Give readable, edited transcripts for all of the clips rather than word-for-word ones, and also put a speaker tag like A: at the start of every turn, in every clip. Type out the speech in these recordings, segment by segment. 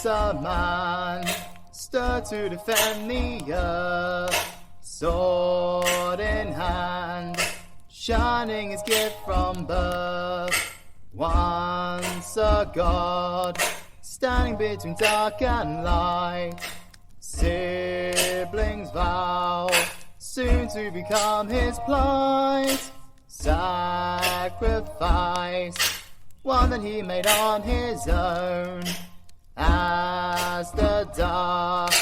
A: a man stood to defend the earth, sword in hand, shining his gift from birth. Once a god, standing between dark and light, siblings vow soon to become his plight. Sacrifice, one that he made on his own, as the dark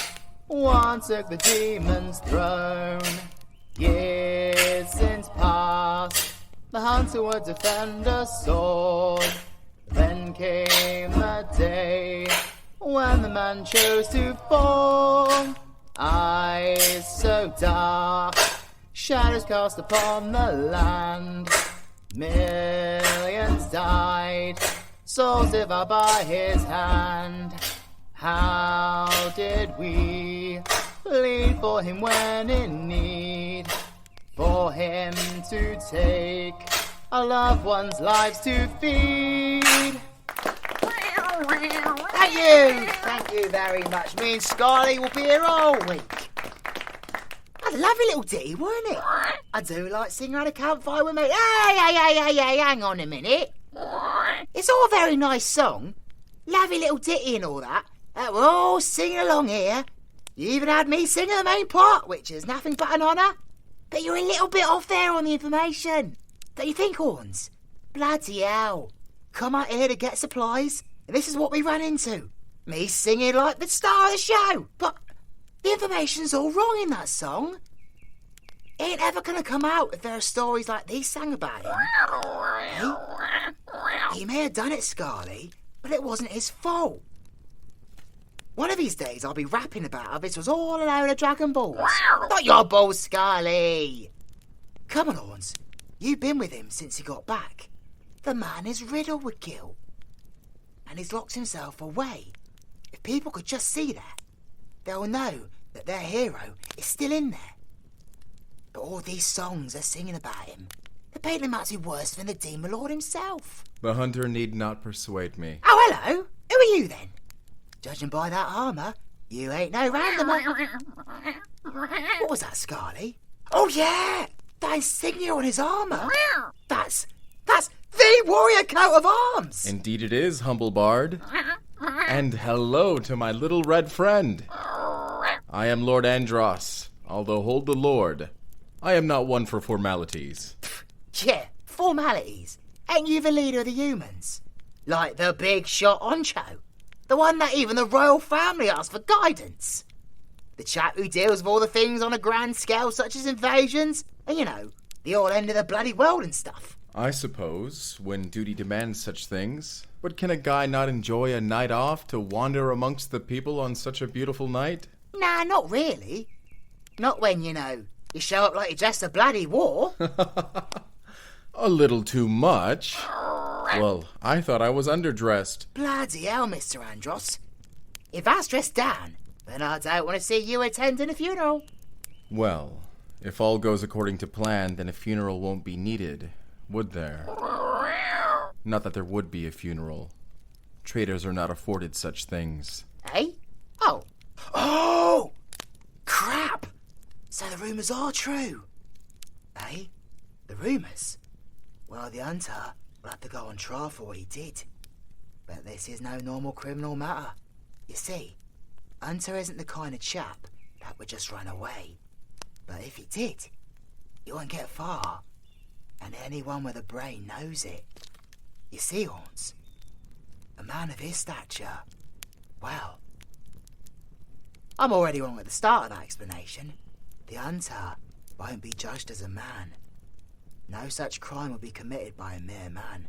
A: one took the demon's throne. Years since past, the hunter would defend a sword. Then came the day when the man chose to fall. Eyes so dark, shadows cast upon the land. Millions died, souls devoured by his hand. How did we plead for him when in need? For him to take our loved ones' lives to feed.
B: Thank you very much. Me and Scarlett will be here all week. A lovely little ditty, weren't it? I do like singing around a campfire with me. Hey, hang on a minute. It's all a very nice song. Lovely little ditty and all that. We're all singing along here. You even had me singing the main part, which is nothing but an honour. But you're a little bit off there on the information. Don't you think, Horns? Bloody hell. Come out here to get supplies, and this is what we ran into. Me singing like the star of the show. But the information's all wrong in that song. It ain't ever gonna come out if there are stories like these sang about him. Hey? He may have done it, Scarlett, but it wasn't his fault. One of these days I'll be rapping about how this was all a load of Dragon Balls. Not your balls, Scarlett. Come on, Horns. You've been with him since he got back. The man is riddled with guilt. And he's locked himself away. If people could just see that, they'll know that their hero is still in there. But all these songs they're singing about him, they're painting him out to be worse than the Demon Lord himself.
C: The hunter need not persuade me.
B: Oh, hello. Who are you then? Judging by that armour, you ain't no randomer. What was that, Scarlett? Oh, yeah! That insignia on his armour. That's the warrior coat of arms!
C: Indeed it is, humble bard. And hello to my little red friend. I am Lord Andros, although hold the Lord. I am not one for formalities.
B: Yeah, formalities. Ain't you the leader of the humans? Like the big shot honcho? The one that even the royal family asks for guidance? The chap who deals with all the things on a grand scale such as invasions and, you know, the all end of the bloody world and stuff?
C: I suppose, when duty demands such things. But can a guy not enjoy a night off to wander amongst the people on such a beautiful night?
B: Nah, not really. Not when, you know, you show up like you're dressed a bloody war.
C: A little too much. Well, I thought I was underdressed.
B: Bloody hell, Mr. Andros. If that's dressed down, then I don't want to see you attending a funeral.
C: Well, if all goes according to plan, then a funeral won't be needed, would there? Not that there would be a funeral. Traitors are not afforded such things.
B: Eh? Oh! Crap! So the rumours are true. Eh? The rumours? Well, the hunter will have to go on trial for what he did. But this is no normal criminal matter. You see, Hunter isn't the kind of chap that would just run away. But if he did, he won't get far. And anyone with a brain knows it. You see, Horns, a man of his stature, well, I'm already wrong at the start of that explanation. The hunter won't be judged as a man. No such crime will be committed by a mere man.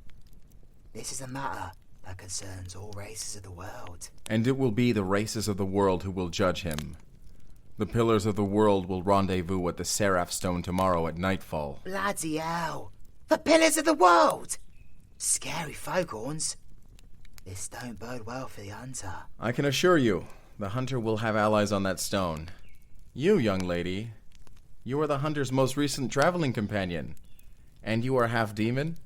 B: This is a matter that concerns all races of the world.
C: And it will be the races of the world who will judge him. The pillars of the world will rendezvous at the Seraph Stone tomorrow at nightfall.
B: Bloody hell! The pillars of the world! Scary folk, Horns. This don't bode well for the hunter.
C: I can assure you, the hunter will have allies on that stone. You, young lady, you are the hunter's most recent traveling companion. And you are half demon?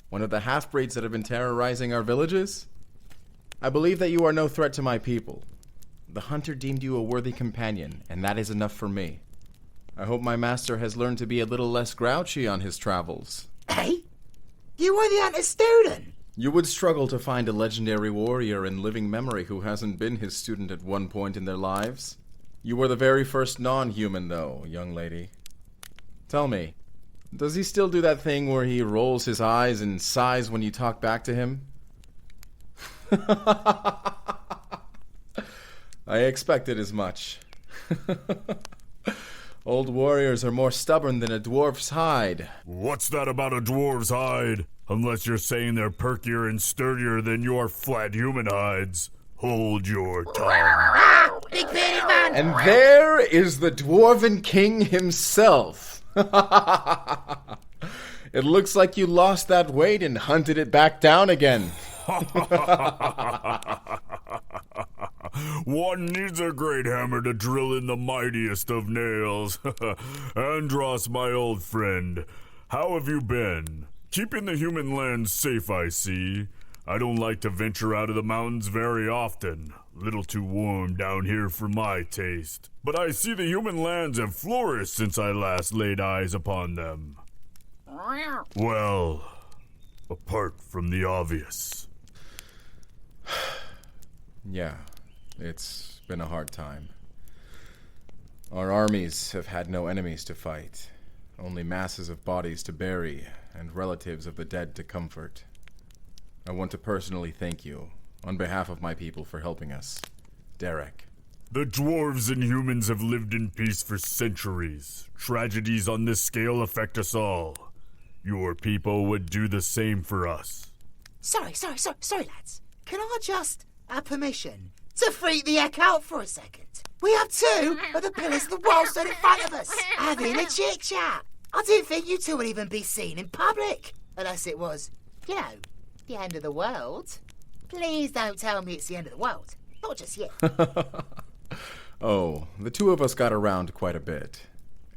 C: One of the half-breeds that have been terrorizing our villages? I believe that you are no threat to my people. The hunter deemed you a worthy companion, and that is enough for me. I hope my master has learned to be a little less grouchy on his travels.
B: Hey? You were the hunter student?
C: You would struggle to find a legendary warrior in living memory who hasn't been his student at one point in their lives. You were the very first non-human, though, young lady. Tell me, does he still do that thing where he rolls his eyes and sighs when you talk back to him? I expected as much. Old warriors are more stubborn than a dwarf's hide.
D: What's that about a dwarf's hide? Unless you're saying they're perkier and sturdier than your flat human hides. Hold your tongue.
B: Big bearded man!
C: And there is the Dwarven King himself. It looks like you lost that weight and hunted it back down again.
D: One needs a great hammer to drill in the mightiest of nails. Andros, my old friend, how have you been? Keeping the human lands safe, I see. I don't like to venture out of the mountains very often. Little too warm down here for my taste. But I see the human lands have flourished since I last laid eyes upon them. Well, apart from the obvious.
C: Yeah, it's been a hard time. Our armies have had no enemies to fight, only masses of bodies to bury and relatives of the dead to comfort. I want to personally thank you, on behalf of my people, for helping us. Derek.
D: The dwarves and humans have lived in peace for centuries. Tragedies on this scale affect us all. Your people would do the same for us.
B: Sorry, lads. Can I just have permission to freak the heck out for a second? We have two of the pillars of the world stood in front of us, having a chit-chat. I didn't think you two would even be seen in public, unless it was, you know, the end of the world. Please don't tell me it's the end of the world. Not just yet.
C: Oh, the two of us got around quite a bit.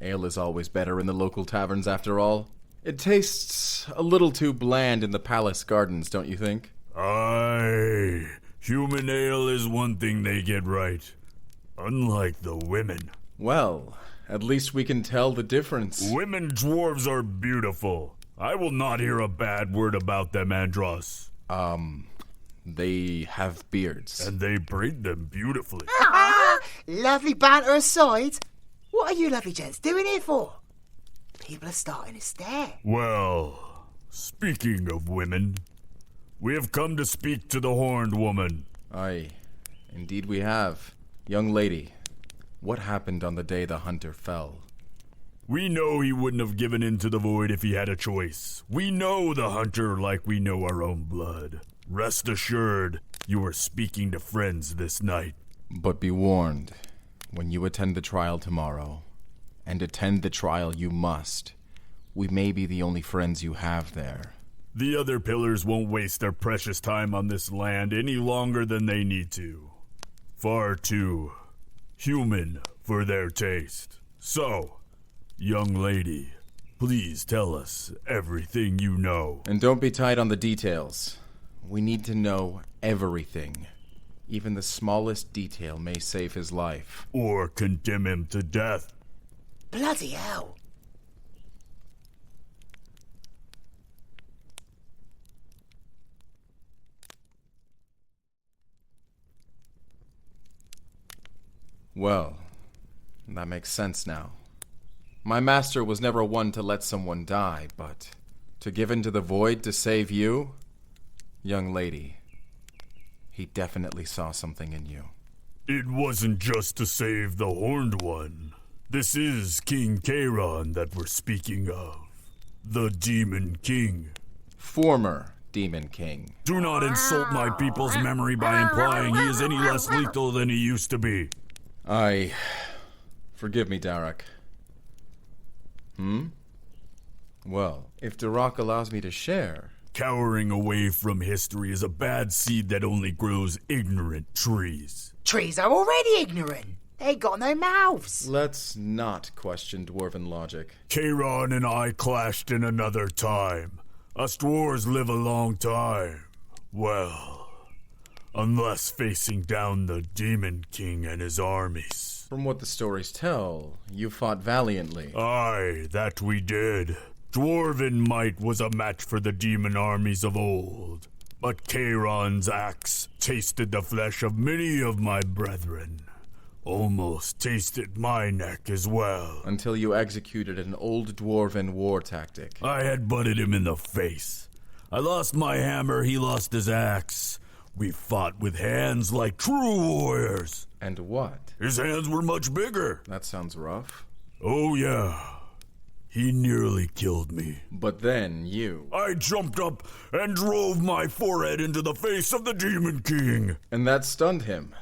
C: Ale is always better in the local taverns, after all. It tastes a little too bland in the palace gardens, don't you think?
D: Aye, human ale is one thing they get right. Unlike the women.
C: Well, at least we can tell the difference.
D: Women dwarves are beautiful. I will not hear a bad word about them, Andros.
C: They have beards.
D: And they braid them beautifully.
B: Lovely banter aside, what are you lovely gents doing here for? People are starting to stare.
D: Well, speaking of women, we have come to speak to the horned woman.
C: Aye, indeed we have. Young lady, what happened on the day the hunter fell?
D: We know he wouldn't have given in to the void if he had a choice. We know the hunter like we know our own blood. Rest assured, you are speaking to friends this night.
C: But be warned, when you attend the trial tomorrow, and attend the trial you must, we may be the only friends you have there.
D: The other pillars won't waste their precious time on this land any longer than they need to. Far too human for their taste. So, young lady, please tell us everything you know.
C: And don't be tight on the details. We need to know everything. Even the smallest detail may save his life.
D: Or condemn him to death.
B: Bloody hell.
C: Well, that makes sense now. My master was never one to let someone die, but to give into the void to save you? Young lady, he definitely saw something in you.
D: It wasn't just to save the horned one. This is King Kairon that we're speaking of. The Demon King.
C: Former Demon King.
D: Do not insult my people's memory by implying he is any less lethal than he used to be.
C: Forgive me, Darek. Well, if Darok allows me to share...
D: Cowering away from history is a bad seed that only grows ignorant trees.
B: Trees are already ignorant. They got no mouths.
C: Let's not question dwarven logic.
D: Kairon and I clashed in another time. Us dwarves live a long time. Well, unless facing down the Demon King and his armies.
C: From what the stories tell, you fought valiantly.
D: Aye, that we did. Dwarven might was a match for the demon armies of old, but Charon's axe tasted the flesh of many of my brethren. Almost tasted my neck as well.
C: Until you executed an old dwarven war tactic.
D: I had butted him in the face. I lost my hammer, he lost his axe. We fought with hands like true warriors.
C: And what?
D: His hands were much bigger.
C: That sounds rough.
D: Oh yeah. He nearly killed me.
C: But then you...
D: I jumped up and drove my forehead into the face of the Demon King.
C: And that stunned him.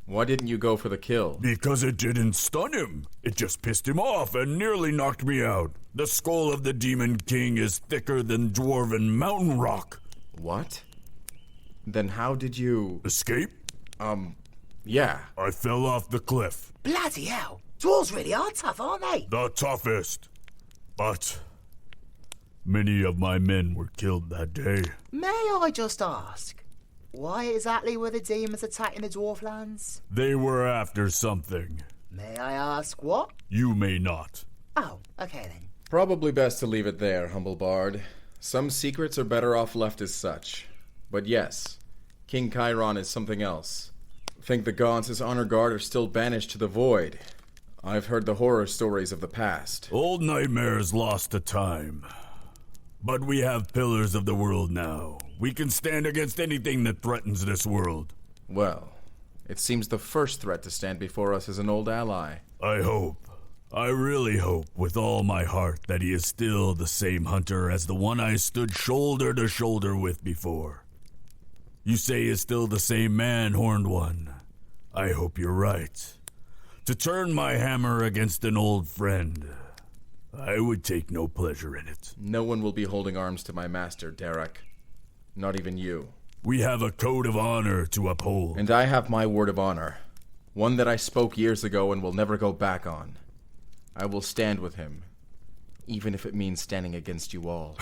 C: Why didn't you go for the kill?
D: Because it didn't stun him. It just pissed him off and nearly knocked me out. The skull of the Demon King is thicker than dwarven mountain rock.
C: What? Then how did you...
D: Escape?
C: Yeah.
D: I fell off the cliff.
B: Bloody hell. Dwarves really are tough, aren't they?
D: The toughest. But many of my men were killed that day.
B: May I just ask, why exactly were the demons attacking the dwarf lands?
D: They were after something.
B: May I ask what?
D: You may not.
B: Oh, okay then.
C: Probably best to leave it there, humble bard. Some secrets are better off left as such. But yes, King Chiron is something else. Think the gods as honor guard are still banished to the void. I've heard the horror stories of the past.
D: Old nightmares lost to time. But we have pillars of the world now. We can stand against anything that threatens this world.
C: Well, it seems the first threat to stand before us is an old ally.
D: I hope. I really hope with all my heart that he is still the same hunter as the one I stood shoulder to shoulder with before. You say he is still the same man, Horned One. I hope you're right. To turn my hammer against an old friend, I would take no pleasure in it.
C: No one will be holding arms to my master, Derek. Not even you.
D: We have a code of honor to uphold.
C: And I have my word of honor. One that I spoke years ago and will never go back on. I will stand with him, even if it means standing against you all.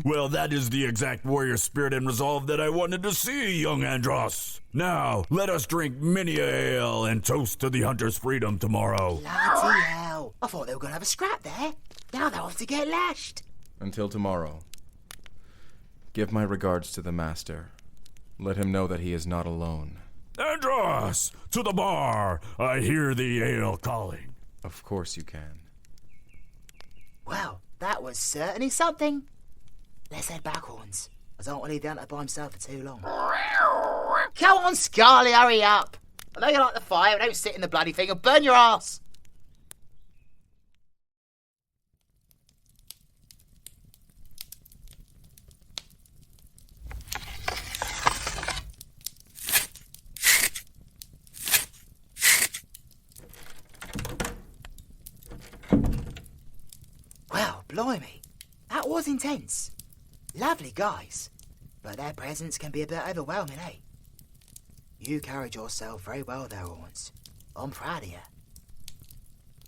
D: Well, that is the exact warrior spirit and resolve that I wanted to see, young Andros. Now, let us drink many a ale and toast to the hunter's freedom tomorrow.
B: Bloody hell. I thought they were going to have a scrap there. Now they'll have to get lashed.
C: Until tomorrow. Give my regards to the master. Let him know that he is not alone.
D: Andros, to the bar. I hear the ale calling.
C: Of course you can.
B: Well, that was certainly something. Let's head back, Horns. I don't want to leave the hunter by himself for too long. Come on, Scarlett, hurry up. I know you like the fire, but don't sit in the bloody thing and burn your ass. Well, blimey, that was intense. Lovely guys, but their presence can be a bit overwhelming, eh? You carried yourself very well there, Horns. I'm proud of you.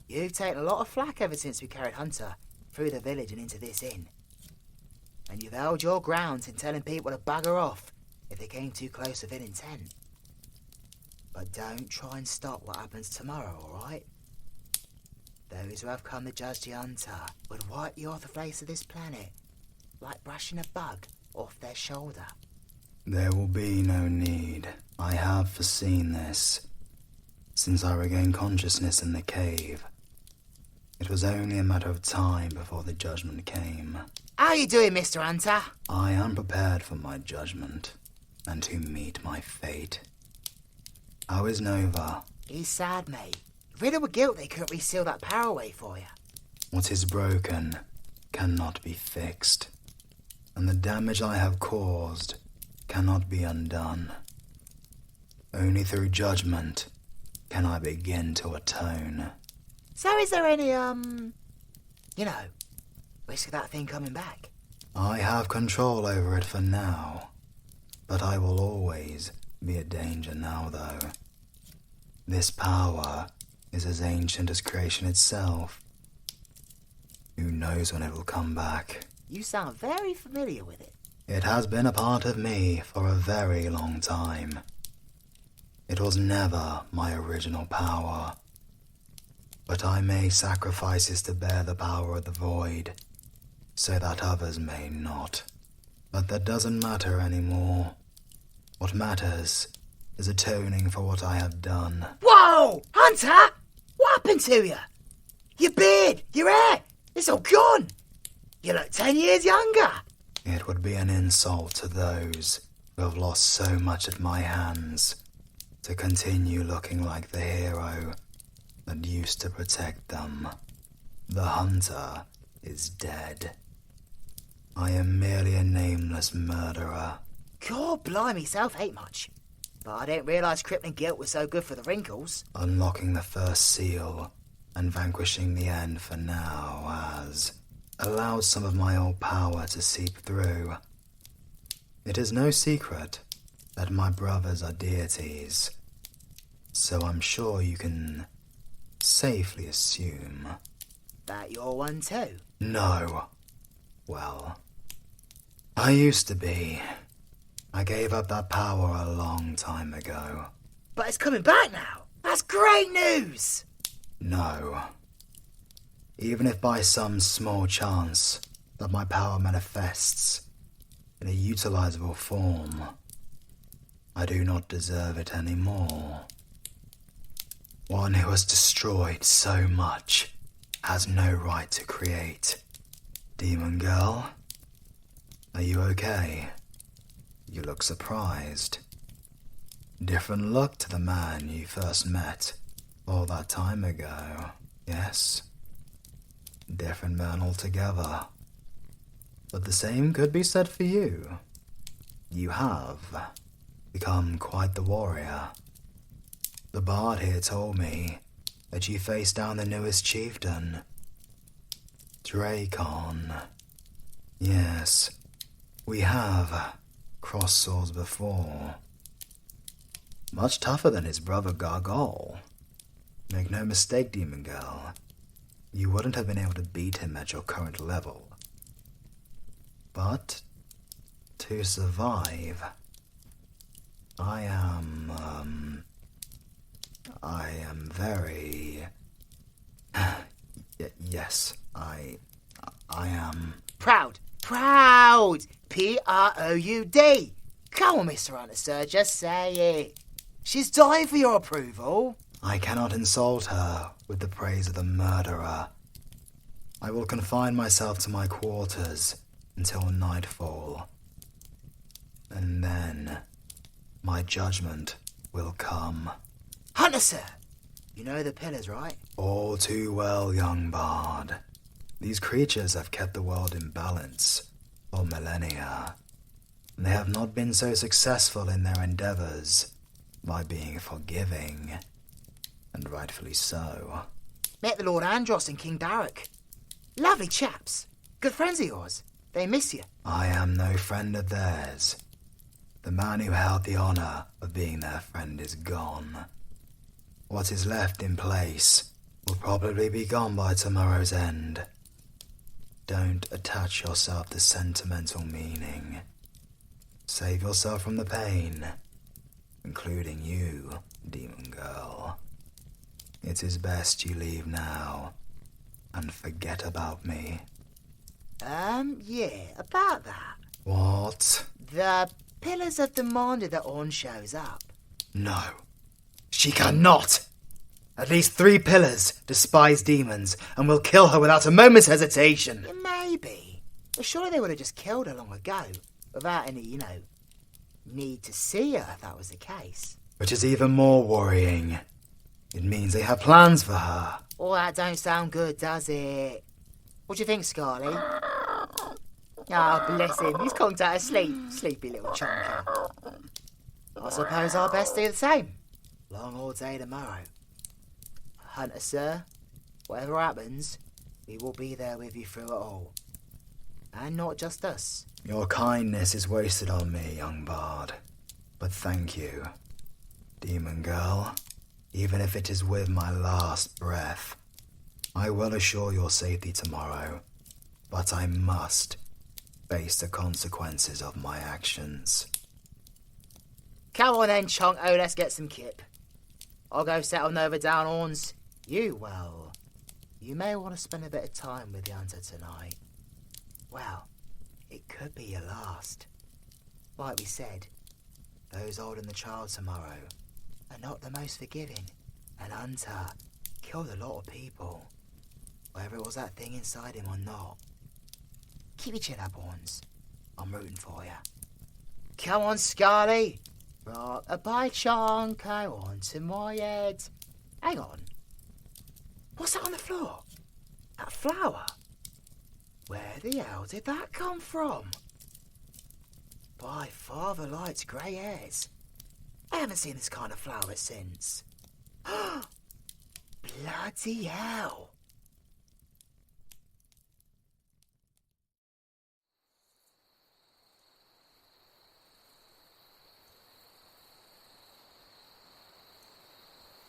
B: You've taken a lot of flack ever since we carried Hunter through the village and into this inn. And you've held your ground in telling people to bugger off if they came too close with ill intent. But don't try and stop what happens tomorrow, alright? Those who have come to judge the hunter would wipe you off the face of this planet, like brushing a bug off their shoulder.
E: There will be no need. I have foreseen this. Since I regained consciousness in the cave, it was only a matter of time before the judgment came.
B: How you doing, Mr. Hunter?
E: I am prepared for my judgment, and to meet my fate. How is Nova?
B: He's sad, mate. Riddled with guilt they couldn't reseal that power away for you.
E: What is broken cannot be fixed, and the damage I have caused cannot be undone. Only through judgment can I begin to atone.
B: So is there any, risk of that thing coming back?
E: I have control over it for now, but I will always be a danger now, though. This power is as ancient as creation itself. Who knows when it will come back?
B: You sound very familiar with it.
E: It has been a part of me for a very long time. It was never my original power. But I made sacrifices to bear the power of the void, so that others may not. But that doesn't matter anymore. What matters is atoning for what I have done.
B: Whoa! Hunter! What happened to you? Your beard, your hair, it's all gone. You look 10 years younger.
E: It would be an insult to those who have lost so much at my hands to continue looking like the hero that used to protect them. The hunter is dead. I am merely a nameless murderer.
B: God blimey, self hate much. But I didn't realise crippling guilt was so good for the wrinkles.
E: Unlocking the first seal and vanquishing the end for now has allowed some of my old power to seep through. It is no secret that my brothers are deities, so I'm sure you can safely assume
B: That you're one too.
E: no. Well, I used to be. I gave up that power a long time ago.
B: But it's coming back now. That's great news.
E: No. Even if by some small chance that my power manifests in a utilizable form, I do not deserve it anymore. One who has destroyed so much has no right to create. Demon girl, are you okay? You look surprised. Different look to the man you first met all that time ago, yes? Different man altogether. But the same could be said for you. You have become quite the warrior. The bard here told me that you faced down the newest chieftain, Dracon. Yes, we have crossed swords before. Much tougher than his brother Gargol. Make no mistake, demon girl. You wouldn't have been able to beat him at your current level. But to survive, I am very... yes, I am...
B: Proud. Proud. P-R-O-U-D. Come on, Mr. Hunter, sir, just say it. She's dying for your approval.
E: I cannot insult her with the praise of the murderer. I will confine myself to my quarters until nightfall. And then my judgment will come.
B: Hunter, sir. You know the pillars, right?
E: All too well, young bard. These creatures have kept the world in balance for millennia. They have not been so successful in their endeavors by being forgiving, and rightfully so.
B: Met the Lord Andros and King Darek. Lovely chaps. Good friends of yours. They miss you.
E: I am no friend of theirs. The man who held the honor of being their friend is gone. What is left in place will probably be gone by tomorrow's end. Don't attach yourself to sentimental meaning. Save yourself from the pain, including you, demon girl. It is best you leave now and forget about me.
B: Yeah, about that.
E: What?
B: The pillars have demanded that Orn shows up.
E: No. She cannot! At least 3 pillars despise demons and will kill her without a moment's hesitation.
B: Yeah, maybe. But surely they would have just killed her long ago, without any, need to see her if that was the case.
E: Which is even more worrying. It means they have plans for her.
B: Oh, that don't sound good, does it? What do you think, Scarlett? Oh, bless him. He's conked out of sleep. Sleepy little chunker. I suppose I'll best do the same. Long all day tomorrow. Hunter, sir, whatever happens, we will be there with you through it all. And not just us.
E: Your kindness is wasted on me, young bard. But thank you, demon girl. Even if it is with my last breath, I will assure your safety tomorrow. But I must face the consequences of my actions.
B: Come on then, Chonko, let's get some kip. I'll go settle Nova down horns. You may want to spend a bit of time with the hunter tonight. Well, it could be your last. Like we said, those holding the child tomorrow are not the most forgiving, and Hunter killed a lot of people, whether it was that thing inside him or not. Keep your chin up, Horns. I'm rooting for you. Come on, Scarlett. Rock a bye, Chonko, onto my head. Hang on. What's that on the floor? That flower? Where the hell did that come from? By Father Light's grey hairs. I haven't seen this kind of flower since. Bloody hell.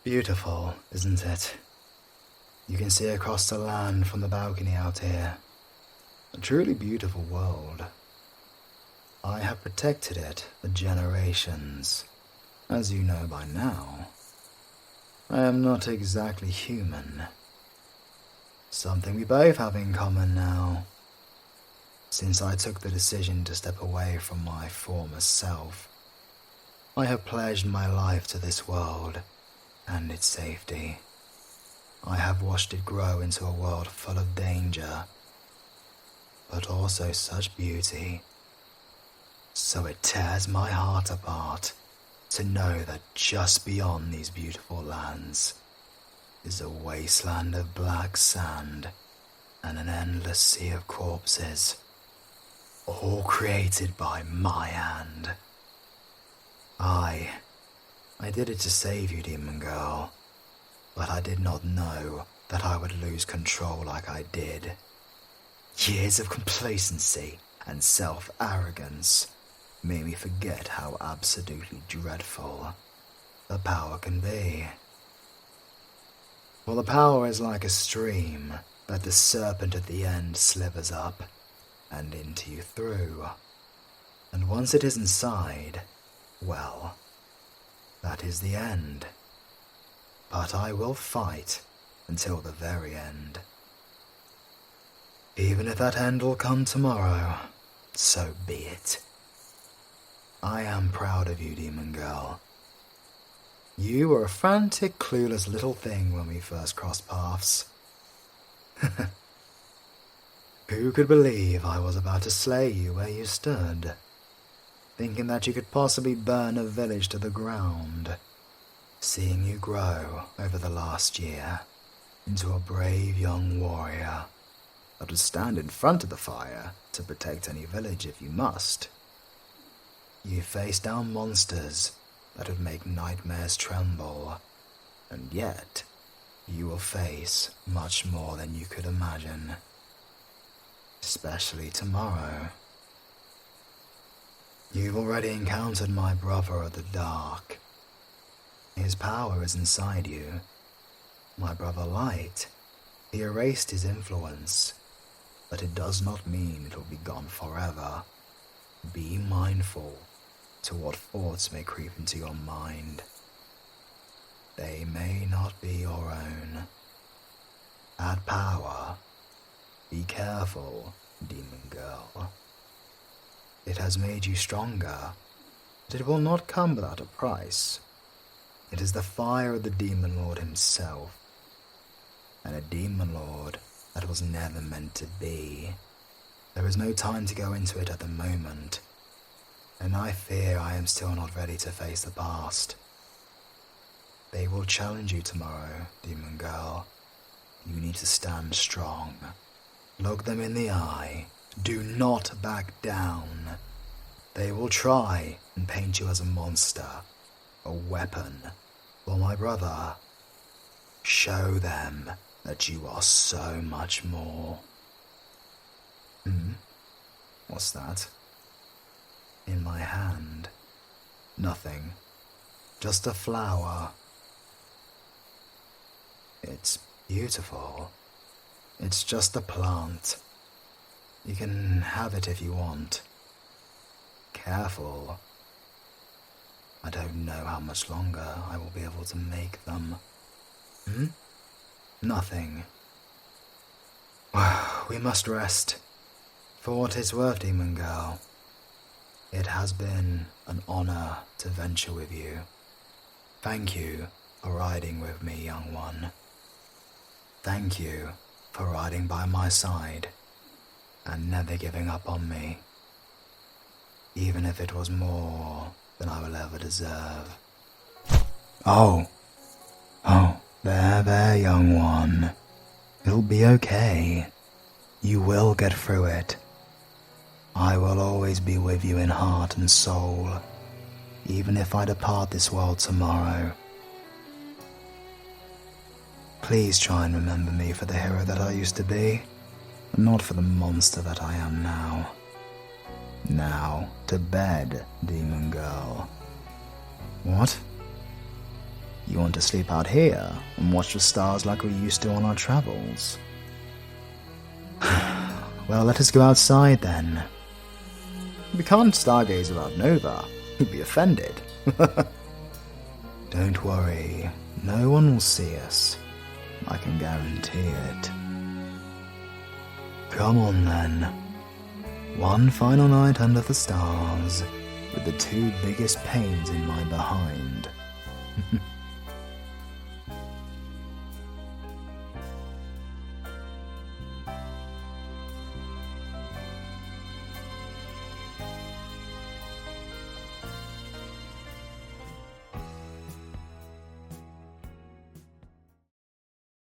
E: Beautiful, isn't it? You can see across the land from the balcony out here. A truly beautiful world. I have protected it for generations. As you know by now, I am not exactly human. Something we both have in common now. Since I took the decision to step away from my former self, I have pledged my life to this world and its safety. I have watched it grow into a world full of danger, but also such beauty. So it tears my heart apart to know that just beyond these beautiful lands is a wasteland of black sand and an endless sea of corpses, all created by my hand. I did it to save you, demon girl, but I did not know that I would lose control like I did. Years of complacency and self-arrogance made me forget how absolutely dreadful the power can be. Well, the power is like a stream that the serpent at the end slivers up and into you through. And once it is inside, well, that is the end. But I will fight until the very end. Even if that end will come tomorrow, so be it. I am proud of you, demon girl. You were a frantic, clueless little thing when we first crossed paths. Who could believe I was about to slay you where you stood, thinking that you could possibly burn a village to the ground, seeing you grow over the last year into a brave young warrior that would stand in front of the fire to protect any village if you must. You face down monsters that would make nightmares tremble, and yet you will face much more than you could imagine, especially tomorrow. You've already encountered my brother of the dark. His power is inside you. My brother Light, he erased his influence, but it does not mean it will be gone forever. Be mindful to what thoughts may creep into your mind. They may not be your own. Add power. Be careful, demon girl. It has made you stronger, but it will not come without a price. It is the fire of the Demon Lord himself, and a Demon Lord that was never meant to be. There is no time to go into it at the moment, and I fear I am still not ready to face the past. They will challenge you tomorrow, demon girl. You need to stand strong. Look them in the eye. Do not back down. They will try and paint you as a monster, a weapon. Well, my brother, show them that you are so much more. What's that? In my hand. Nothing. Just a flower. It's beautiful. It's just a plant. You can have it if you want. Careful. I don't know how much longer I will be able to make them. Nothing. We must rest. For what it's worth, Demon Girl, it has been an honor to venture with you. Thank you for riding with me, young one. Thank you for riding by my side and never giving up on me, even if it was more than I will ever deserve. Oh, there, young one. It'll be okay. You will get through it. I will always be with you in heart and soul, even if I depart this world tomorrow. Please try and remember me for the hero that I used to be, but not for the monster that I am now. Now, to bed, Demon Girl. What? You want to sleep out here and watch the stars like we used to on our travels? Well, let us go outside then. We can't stargaze without Nova. He'd be offended. Don't worry, no one will see us. I can guarantee it. Come on then. One final night under the stars, with the two biggest pains in my behind.